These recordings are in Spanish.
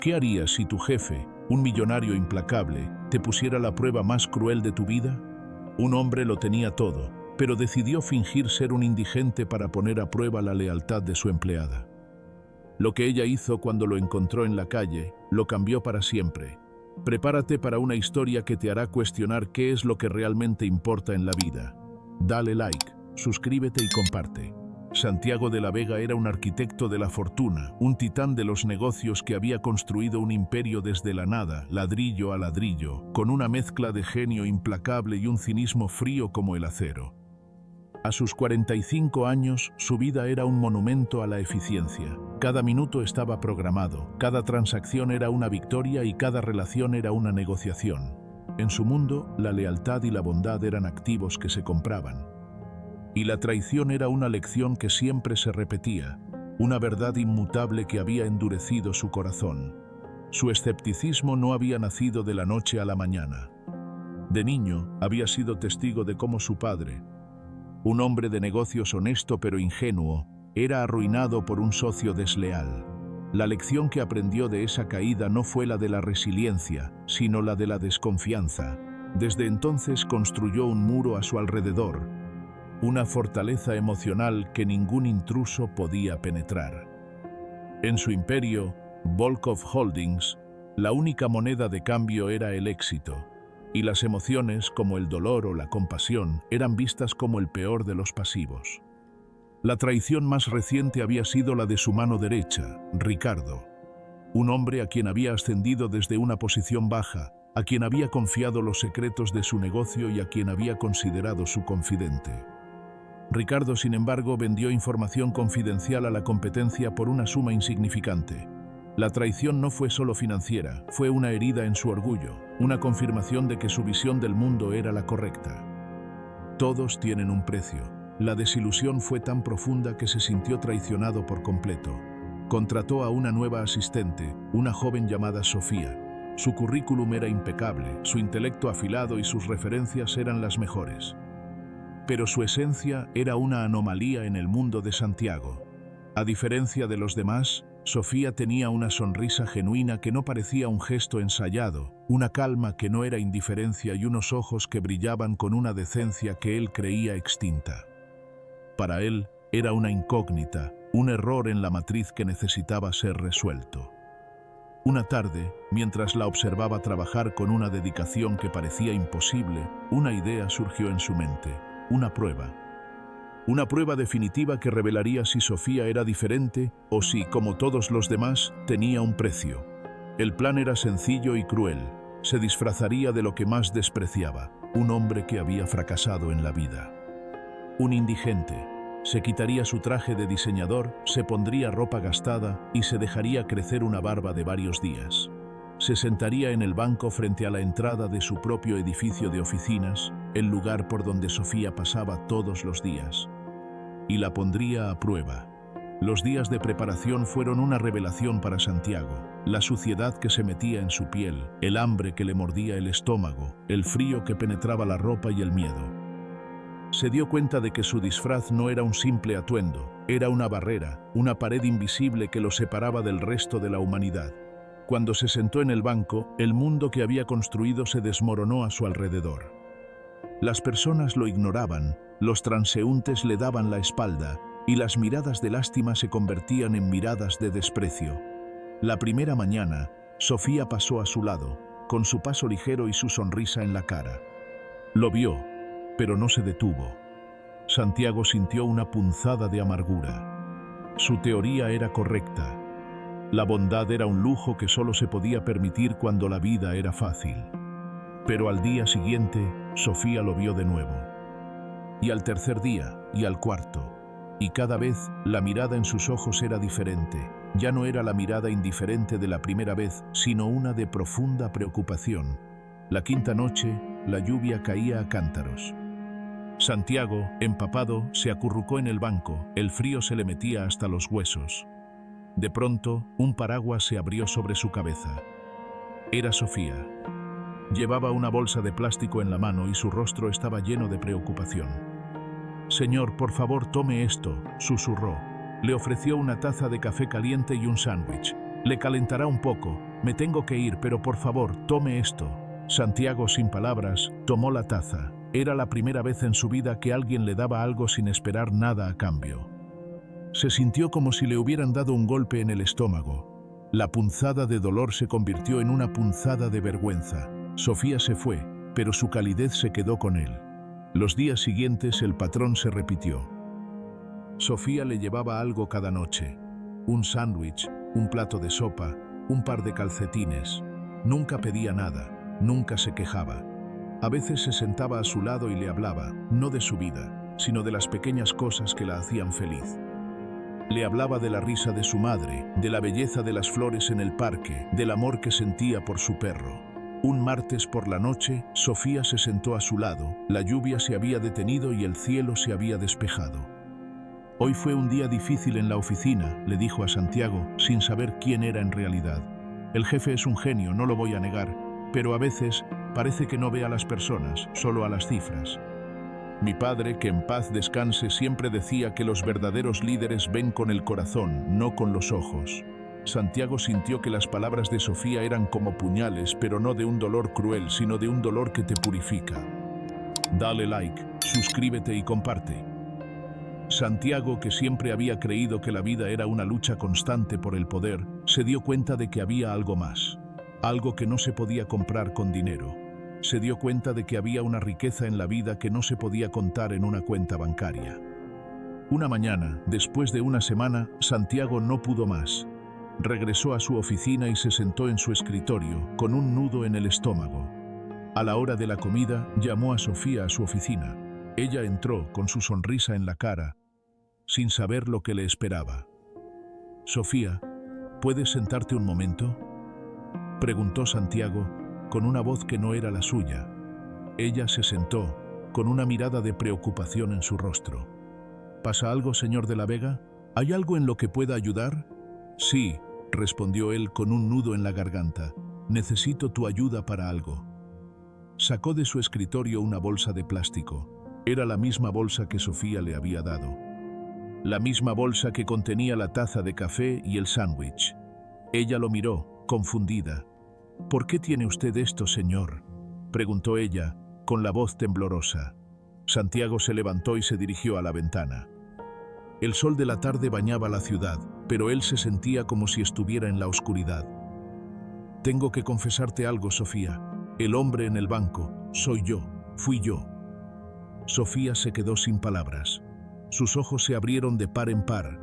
¿Qué harías si tu jefe, un millonario implacable, te pusiera la prueba más cruel de tu vida? Un hombre lo tenía todo, pero decidió fingir ser un indigente para poner a prueba la lealtad de su empleada. Lo que ella hizo cuando lo encontró en la calle, lo cambió para siempre. Prepárate para una historia que te hará cuestionar qué es lo que realmente importa en la vida. Dale like, suscríbete y comparte. Santiago de la Vega era un arquitecto de la fortuna, un titán de los negocios que había construido un imperio desde la nada, ladrillo a ladrillo, con una mezcla de genio implacable y un cinismo frío como el acero. A sus 45 años, su vida era un monumento a la eficiencia. Cada minuto estaba programado, cada transacción era una victoria y cada relación era una negociación. En su mundo, la lealtad y la bondad eran activos que se compraban. Y la traición era una lección que siempre se repetía, una verdad inmutable que había endurecido su corazón. Su escepticismo no había nacido de la noche a la mañana. De niño, había sido testigo de cómo su padre, un hombre de negocios honesto pero ingenuo, era arruinado por un socio desleal. La lección que aprendió de esa caída no fue la de la resiliencia, sino la de la desconfianza. Desde entonces construyó un muro a su alrededor, una fortaleza emocional que ningún intruso podía penetrar. En su imperio, Volkov Holdings, la única moneda de cambio era el éxito, y las emociones, como el dolor o la compasión, eran vistas como el peor de los pasivos. La traición más reciente había sido la de su mano derecha, Ricardo, un hombre a quien había ascendido desde una posición baja, a quien había confiado los secretos de su negocio y a quien había considerado su confidente. Ricardo, sin embargo, vendió información confidencial a la competencia por una suma insignificante. La traición no fue solo financiera, fue una herida en su orgullo, una confirmación de que su visión del mundo era la correcta. Todos tienen un precio. La desilusión fue tan profunda que se sintió traicionado por completo. Contrató a una nueva asistente, una joven llamada Sofía. Su currículum era impecable, su intelecto afilado y sus referencias eran las mejores. Pero su esencia era una anomalía en el mundo de Santiago. A diferencia de los demás, Sofía tenía una sonrisa genuina que no parecía un gesto ensayado, una calma que no era indiferencia y unos ojos que brillaban con una decencia que él creía extinta. Para él, era una incógnita, un error en la matriz que necesitaba ser resuelto. Una tarde, mientras la observaba trabajar con una dedicación que parecía imposible, una idea surgió en su mente, una prueba. Una prueba definitiva que revelaría si Sofía era diferente o si, como todos los demás, tenía un precio. El plan era sencillo y cruel. Se disfrazaría de lo que más despreciaba, un hombre que había fracasado en la vida. Un indigente. Se quitaría su traje de diseñador, se pondría ropa gastada y se dejaría crecer una barba de varios días. Se sentaría en el banco frente a la entrada de su propio edificio de oficinas, el lugar por donde Sofía pasaba todos los días. Y la pondría a prueba. Los días de preparación fueron una revelación para Santiago. La suciedad que se metía en su piel, el hambre que le mordía el estómago, el frío que penetraba la ropa y el miedo. Se dio cuenta de que su disfraz no era un simple atuendo, era una barrera, una pared invisible que lo separaba del resto de la humanidad. Cuando se sentó en el banco, el mundo que había construido se desmoronó a su alrededor. Las personas lo ignoraban, los transeúntes le daban la espalda, y las miradas de lástima se convertían en miradas de desprecio. La primera mañana, Sofía pasó a su lado, con su paso ligero y su sonrisa en la cara. Lo vio, pero no se detuvo. Santiago sintió una punzada de amargura. Su teoría era correcta. La bondad era un lujo que solo se podía permitir cuando la vida era fácil. Pero al día siguiente, Sofía lo vio de nuevo. Y al tercer día, y al cuarto. Y cada vez, la mirada en sus ojos era diferente. Ya no era la mirada indiferente de la primera vez, sino una de profunda preocupación. La quinta noche, la lluvia caía a cántaros. Santiago, empapado, se acurrucó en el banco, el frío se le metía hasta los huesos. De pronto, un paraguas se abrió sobre su cabeza. Era Sofía. Llevaba una bolsa de plástico en la mano y su rostro estaba lleno de preocupación. «Señor, por favor, tome esto», susurró. Le ofreció una taza de café caliente y un sándwich. «Le calentará un poco, Me tengo que ir, pero por favor, tome esto. Santiago, sin palabras, tomó la taza. Era la primera vez en su vida que alguien le daba algo sin esperar nada a cambio. Se sintió como si le hubieran dado un golpe en el estómago. La punzada de dolor se convirtió en una punzada de vergüenza. Sofía se fue, pero su calidez se quedó con él. Los días siguientes el patrón se repitió. Sofía le llevaba algo cada noche. Un sándwich, un plato de sopa, un par de calcetines. Nunca pedía nada, nunca se quejaba. A veces se sentaba a su lado y le hablaba, no de su vida, sino de las pequeñas cosas que la hacían feliz. Le hablaba de la risa de su madre, de la belleza de las flores en el parque, del amor que sentía por su perro. Un martes por la noche, Sofía se sentó a su lado, la lluvia se había detenido y el cielo se había despejado. Hoy fue un día difícil en la oficina, le dijo a Santiago, sin saber quién era en realidad. El jefe es un genio, no lo voy a negar, pero a veces parece que no ve a las personas, solo a las cifras. Mi padre, que en paz descanse, siempre decía que los verdaderos líderes ven con el corazón, no con los ojos. Santiago sintió que las palabras de Sofía eran como puñales, pero no de un dolor cruel, sino de un dolor que te purifica. Dale like, suscríbete y comparte. Santiago, que siempre había creído que la vida era una lucha constante por el poder, se dio cuenta de que había algo más, algo que no se podía comprar con dinero. Se dio cuenta de que había una riqueza en la vida que no se podía contar en una cuenta bancaria. Una mañana, después de una semana, Santiago no pudo más. Regresó a su oficina y se sentó en su escritorio, con un nudo en el estómago. A la hora de la comida, llamó a Sofía a su oficina. Ella entró con su sonrisa en la cara, sin saber lo que le esperaba. «Sofía, ¿puedes sentarte un momento?», preguntó Santiago, con una voz que no era la suya. Ella se sentó, con una mirada de preocupación en su rostro. «¿Pasa algo, señor de la Vega? ¿Hay algo en lo que pueda ayudar?». «Sí», respondió él con un nudo en la garganta. «Necesito tu ayuda para algo». Sacó de su escritorio una bolsa de plástico. Era la misma bolsa que Sofía le había dado. La misma bolsa que contenía la taza de café y el sándwich. Ella lo miró, confundida. «¿Por qué tiene usted esto, señor?», preguntó ella, con la voz temblorosa. Santiago se levantó y se dirigió a la ventana. El sol de la tarde bañaba la ciudad, pero él se sentía como si estuviera en la oscuridad. «Tengo que confesarte algo, Sofía. El hombre en el banco, soy yo, fui yo». Sofía se quedó sin palabras. Sus ojos se abrieron de par en par.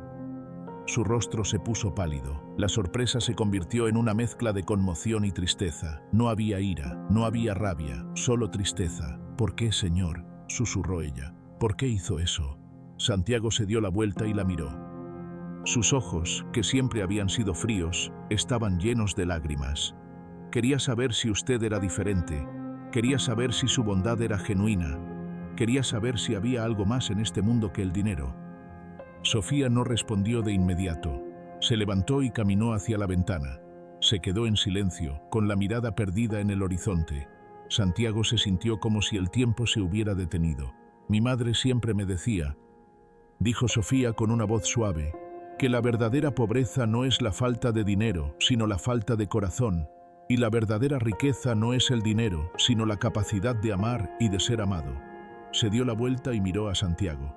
Su rostro se puso pálido. La sorpresa se convirtió en una mezcla de conmoción y tristeza. No había ira, no había rabia, solo tristeza. «¿Por qué, señor?», susurró ella. «¿Por qué hizo eso?». Santiago se dio la vuelta y la miró. Sus ojos, que siempre habían sido fríos, estaban llenos de lágrimas. «Quería saber si usted era diferente. Quería saber si su bondad era genuina. Quería saber si había algo más en este mundo que el dinero». Sofía no respondió de inmediato. Se levantó y caminó hacia la ventana. Se quedó en silencio, con la mirada perdida en el horizonte. Santiago se sintió como si el tiempo se hubiera detenido. «Mi madre siempre me decía», dijo Sofía con una voz suave, «que la verdadera pobreza no es la falta de dinero, sino la falta de corazón, y la verdadera riqueza no es el dinero, sino la capacidad de amar y de ser amado». Se dio la vuelta y miró a Santiago.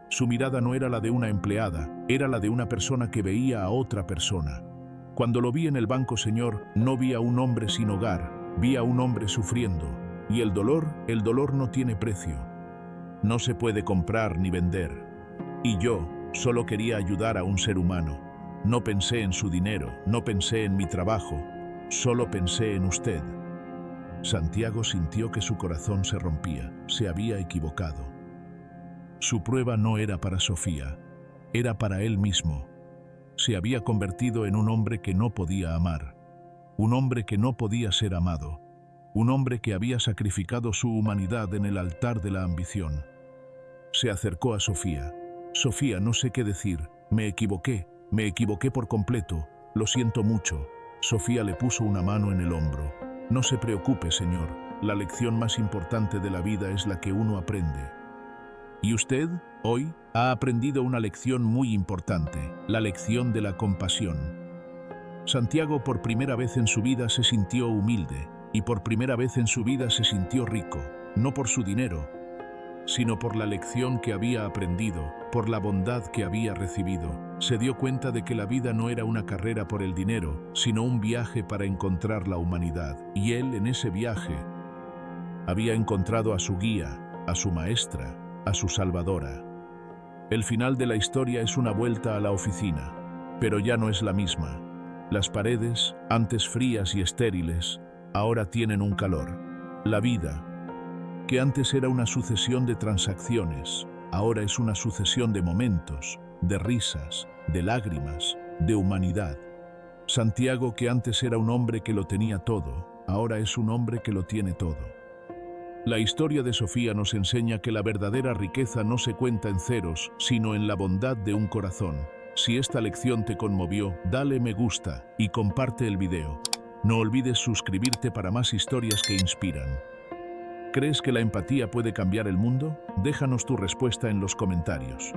Su mirada no era la de una empleada, era la de una persona que veía a otra persona. «Cuando lo vi en el banco, señor, no vi a un hombre sin hogar, vi a un hombre sufriendo, y el dolor no tiene precio. No se puede comprar ni vender. Y yo solo quería ayudar a un ser humano. No pensé en su dinero, no pensé en mi trabajo, solo pensé en usted». Santiago sintió que su corazón se rompía, se había equivocado. Su prueba no era para Sofía, era para él mismo. Se había convertido en un hombre que no podía amar, un hombre que no podía ser amado, un hombre que había sacrificado su humanidad en el altar de la ambición. Se acercó a Sofía. «Sofía, no sé qué decir, me equivoqué por completo, lo siento mucho». Sofía le puso una mano en el hombro. «No se preocupe, señor, la lección más importante de la vida es la que uno aprende. Y usted, hoy, ha aprendido una lección muy importante, la lección de la compasión». Santiago por primera vez en su vida se sintió humilde y por primera vez en su vida se sintió rico, no por su dinero, sino por la lección que había aprendido, por la bondad que había recibido. Se dio cuenta de que la vida no era una carrera por el dinero, sino un viaje para encontrar la humanidad. Y él, en ese viaje, había encontrado a su guía, a su maestra, a su salvadora. El final de la historia es una vuelta a la oficina, pero ya no es la misma. Las paredes, antes frías y estériles, ahora tienen un calor. La vida, que antes era una sucesión de transacciones, ahora es una sucesión de momentos, de risas, de lágrimas, de humanidad. Santiago, que antes era un hombre que lo tenía todo, ahora es un hombre que lo tiene todo. La historia de Sofía nos enseña que la verdadera riqueza no se cuenta en ceros, sino en la bondad de un corazón. Si esta lección te conmovió, dale me gusta y comparte el video. No olvides suscribirte para más historias que inspiran. ¿Crees que la empatía puede cambiar el mundo? Déjanos tu respuesta en los comentarios.